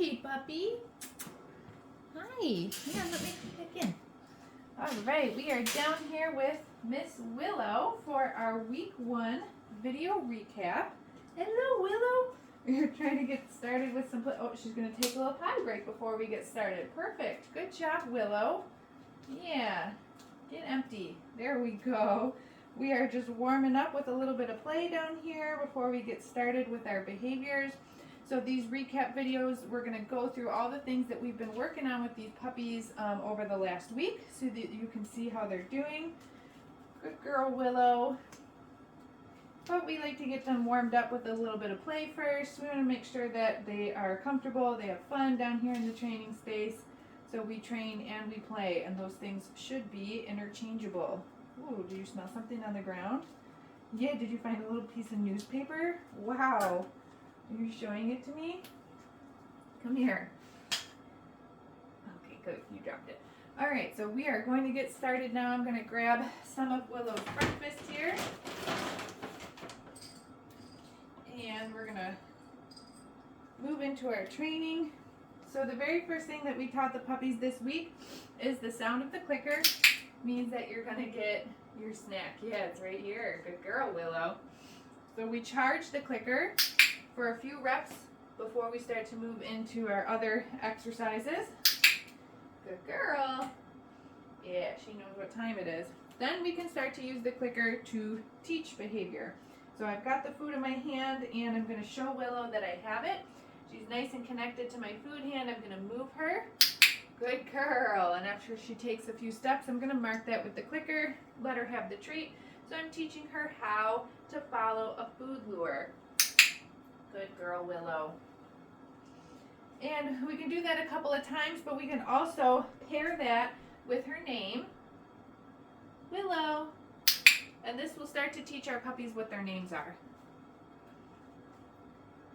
Hey, puppy. Hi. Yeah, let me come back in. All right, we are down here with Miss Willow for our week 1 video recap. Hello, Willow. We're trying to get started with some. Oh, she's going to take a little potty break before we get started. Perfect. Good job, Willow. Yeah. Get empty. There we go. We are just warming up with a little bit of play down here before we get started with our behaviors. So these recap videos, we're going to go through all the things that we've been working on with these puppies over the last week so that you can see how they're doing. Good girl, Willow. But we like to get them warmed up with a little bit of play first. We want to make sure that they are comfortable, they have fun down here in the training space. So we train and we play, and those things should be interchangeable. Ooh, do you smell something on the ground? Yeah, did you find a little piece of newspaper? Wow. Are you showing it to me? Come here. Okay, good. You dropped it. All right, so we are going to get started now. I'm going to grab some of Willow's breakfast here. And we're going to move into our training. So the very first thing that we taught the puppies this week is the sound of the clicker means that you're going to get your snack. Yeah, it's right here. Good girl, Willow. So we charge the clicker for a few reps before we start to move into our other exercises. Good girl. Yeah, she knows what time it is. Then we can start to use the clicker to teach behavior. So I've got the food in my hand and I'm going to show Willow that I have it. She's nice and connected to my food hand. I'm going to move her. Good girl. And after she takes a few steps, I'm going to mark that with the clicker, let her have the treat. So I'm teaching her how to follow a food lure. Good girl, Willow. And we can do that a couple of times, but we can also pair that with her name, Willow. And this will start to teach our puppies what their names are.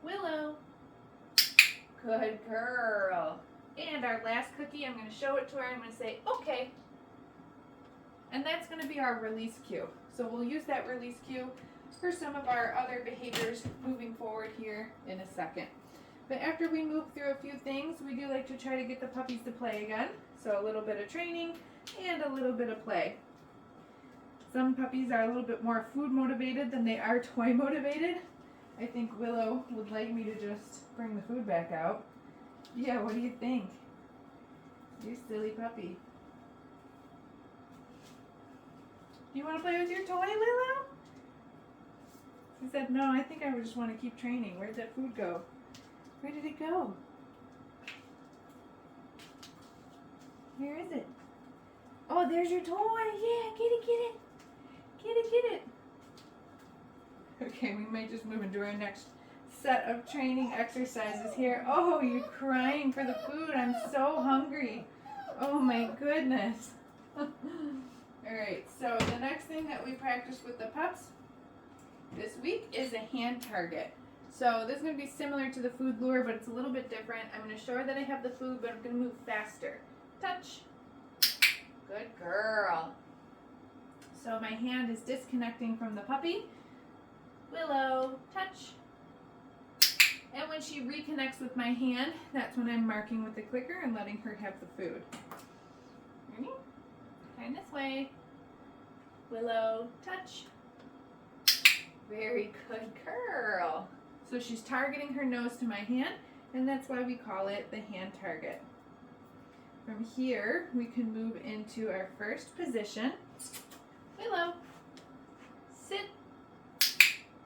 Willow. Good girl. And our last cookie, I'm going to show it to her. I'm going to say, okay. And that's going to be our release cue. So we'll use that release cue for some of our other behaviors moving forward here in a second. But after we move through a few things, we do like to try to get the puppies to play again. So a little bit of training and a little bit of play. Some puppies are a little bit more food motivated than they are toy motivated. I think Willow would like me to just bring the food back out. Yeah, what do you think? You silly puppy. Do you want to play with your toy, Willow? She said, no, I think I would just want to keep training. Where'd that food go? Where did it go? Where is it? Oh, there's your toy. Yeah, get it, get it. Get it, get it. Okay, we might just move into our next set of training exercises here. Oh, you're crying for the food. I'm so hungry. Oh my goodness. All right, so the next thing that we practice with the pups this week is a hand target. So this is going to be similar to the food lure, but it's a little bit different. I'm going to show her that I have the food, but I'm going to move faster. Touch. Good girl. So my hand is disconnecting from the puppy. Willow, touch. And when she reconnects with my hand, that's when I'm marking with the clicker and letting her have the food. Ready? Turn this way. Willow, touch. Very good girl. So she's targeting her nose to my hand, and that's why we call it the hand target. From here, we can move into our first position. Willow, sit.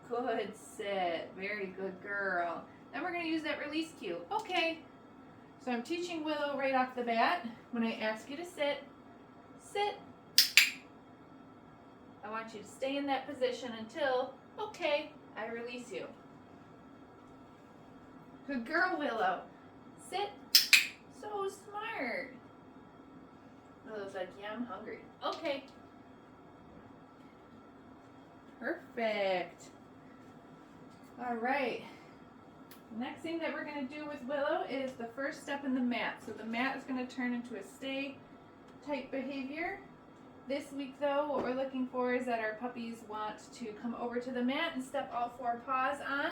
Good sit. Very good girl. Then we're going to use that release cue. Okay. So I'm teaching Willow right off the bat. When I ask you to sit, sit. I want you to stay in that position until, okay, I release you. Good girl, Willow. Sit. So smart. Willow's like, yeah, I'm hungry. Okay. Perfect. All right. Next thing that we're going to do with Willow is the first step in the mat. So the mat is going to turn into a stay type behavior. This week though, what we're looking for is that our puppies want to come over to the mat and step all 4 paws on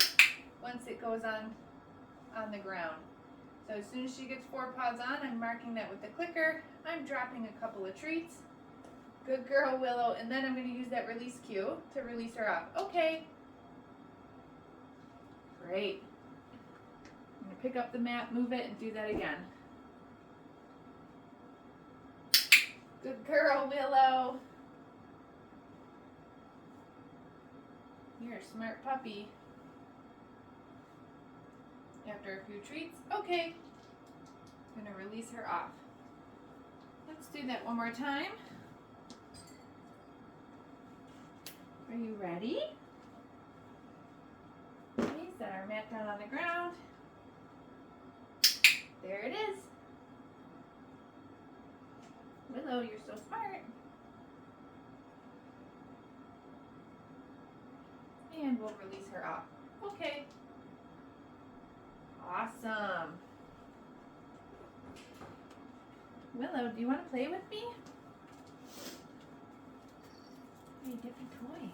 once it goes on the ground. So as soon as she gets 4 paws on, I'm marking that with the clicker. I'm dropping a couple of treats. Good girl, Willow. And then I'm going to use that release cue to release her off. Okay. Great. I'm going to pick up the mat, move it, and do that again. Good girl, Willow. You're a smart puppy. After a few treats, okay. I'm going to release her off. Let's do that one more time. Are you ready? Okay, set our mat down on the ground. There it is. Willow, you're so smart. And we'll release her off. Okay. Awesome. Willow, do you want to play with me? Hey, different toy.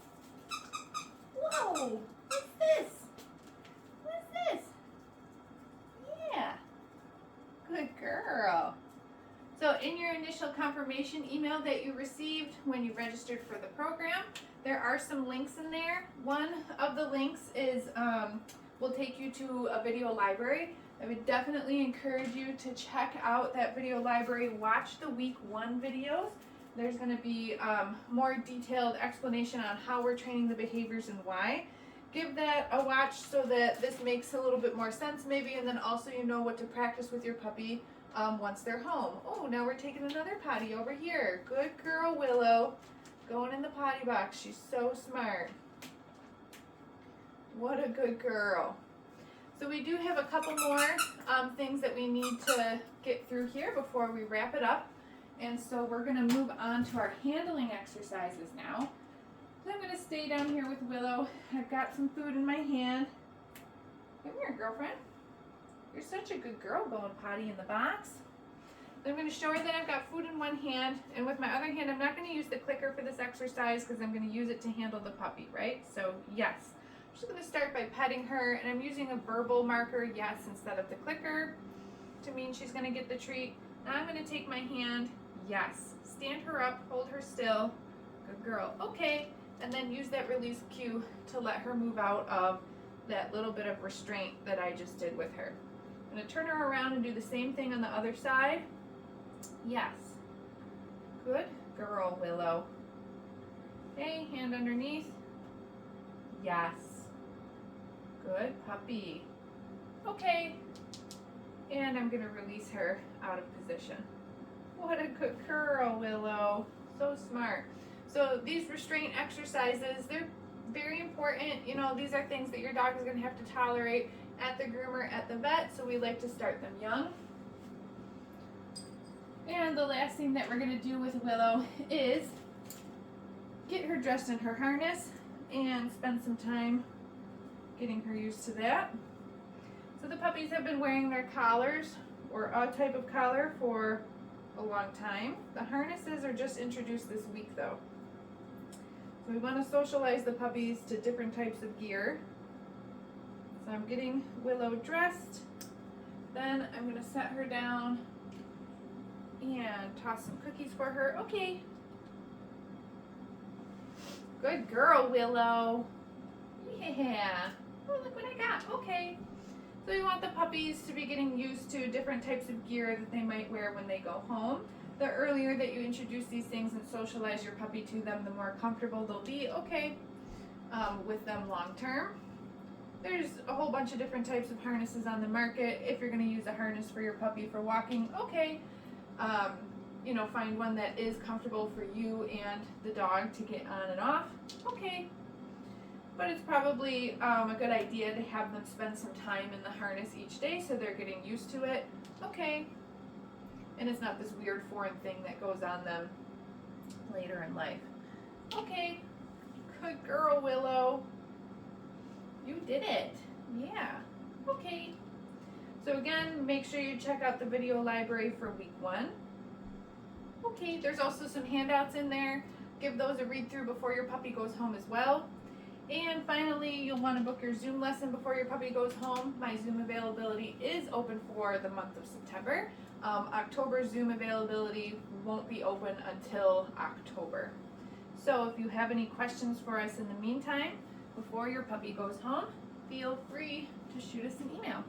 Whoa! What's this? What's this? Yeah. Good girl. So in your initial confirmation email that you received when you registered for the program, there are some links in there. One of the links is will take you to a video library. I would definitely encourage you to check out that video library. Watch the week 1 videos. There's going to be more detailed explanation on how we're training the behaviors and why. Give that a watch so that this makes a little bit more sense maybe, and then also you know what to practice with your puppy once they're home. Oh, now we're taking another potty over here. Good girl, Willow. Going in the potty box. She's so smart. What a good girl. So we do have a couple more things that we need to get through here before we wrap it up. And so we're going to move on to our handling exercises now. So I'm going to stay down here with Willow. I've got some food in my hand. Come here, girlfriend. You're such a good girl going potty in the box. So I'm going to show her that I've got food in one hand, and with my other hand, I'm not going to use the clicker for this exercise because I'm going to use it to handle the puppy, right? So yes. I'm just going to start by petting her, and I'm using a verbal marker, yes, instead of the clicker to mean she's going to get the treat. Now I'm going to take my hand, yes. Stand her up, hold her still. Good girl. Okay. And then use that release cue to let her move out of that little bit of restraint that I just did with her. I'm going to turn her around and do the same thing on the other side. Yes. Good girl, Willow. Okay, hand underneath. Yes. Good puppy. Okay. And I'm going to release her out of position. What a good girl, Willow. So smart. So these restraint exercises, they're very important. You know, these are things that your dog is going to have to tolerate at the groomer, at the vet, so we like to start them young. And the last thing that we're going to do with Willow is get her dressed in her harness and spend some time getting her used to that. So the puppies have been wearing their collars, or a type of collar, for a long time. The harnesses are just introduced this week though. So we want to socialize the puppies to different types of gear. So I'm getting Willow dressed. Then I'm going to set her down and toss some cookies for her. Okay. Good girl, Willow. Yeah. Oh, look what I got. Okay. So we want the puppies to be getting used to different types of gear that they might wear when they go home. The earlier that you introduce these things and socialize your puppy to them, the more comfortable they'll be, okay, with them long term. There's a whole bunch of different types of harnesses on the market. If you're going to use a harness for your puppy for walking, okay, you know, find one that is comfortable for you and the dog to get on and off, okay. But it's probably a good idea to have them spend some time in the harness each day so they're getting used to it, okay. And it's not this weird foreign thing that goes on them later in life. Okay, good girl, Willow. You did it. Yeah, okay. So again, make sure you check out the video library for week 1. Okay, there's also some handouts in there. Give those a read through before your puppy goes home as well. And finally, you'll want to book your Zoom lesson before your puppy goes home. My Zoom availability is open for the month of September. October Zoom availability won't be open until October. So if you have any questions for us in the meantime, before your puppy goes home, feel free to shoot us an email.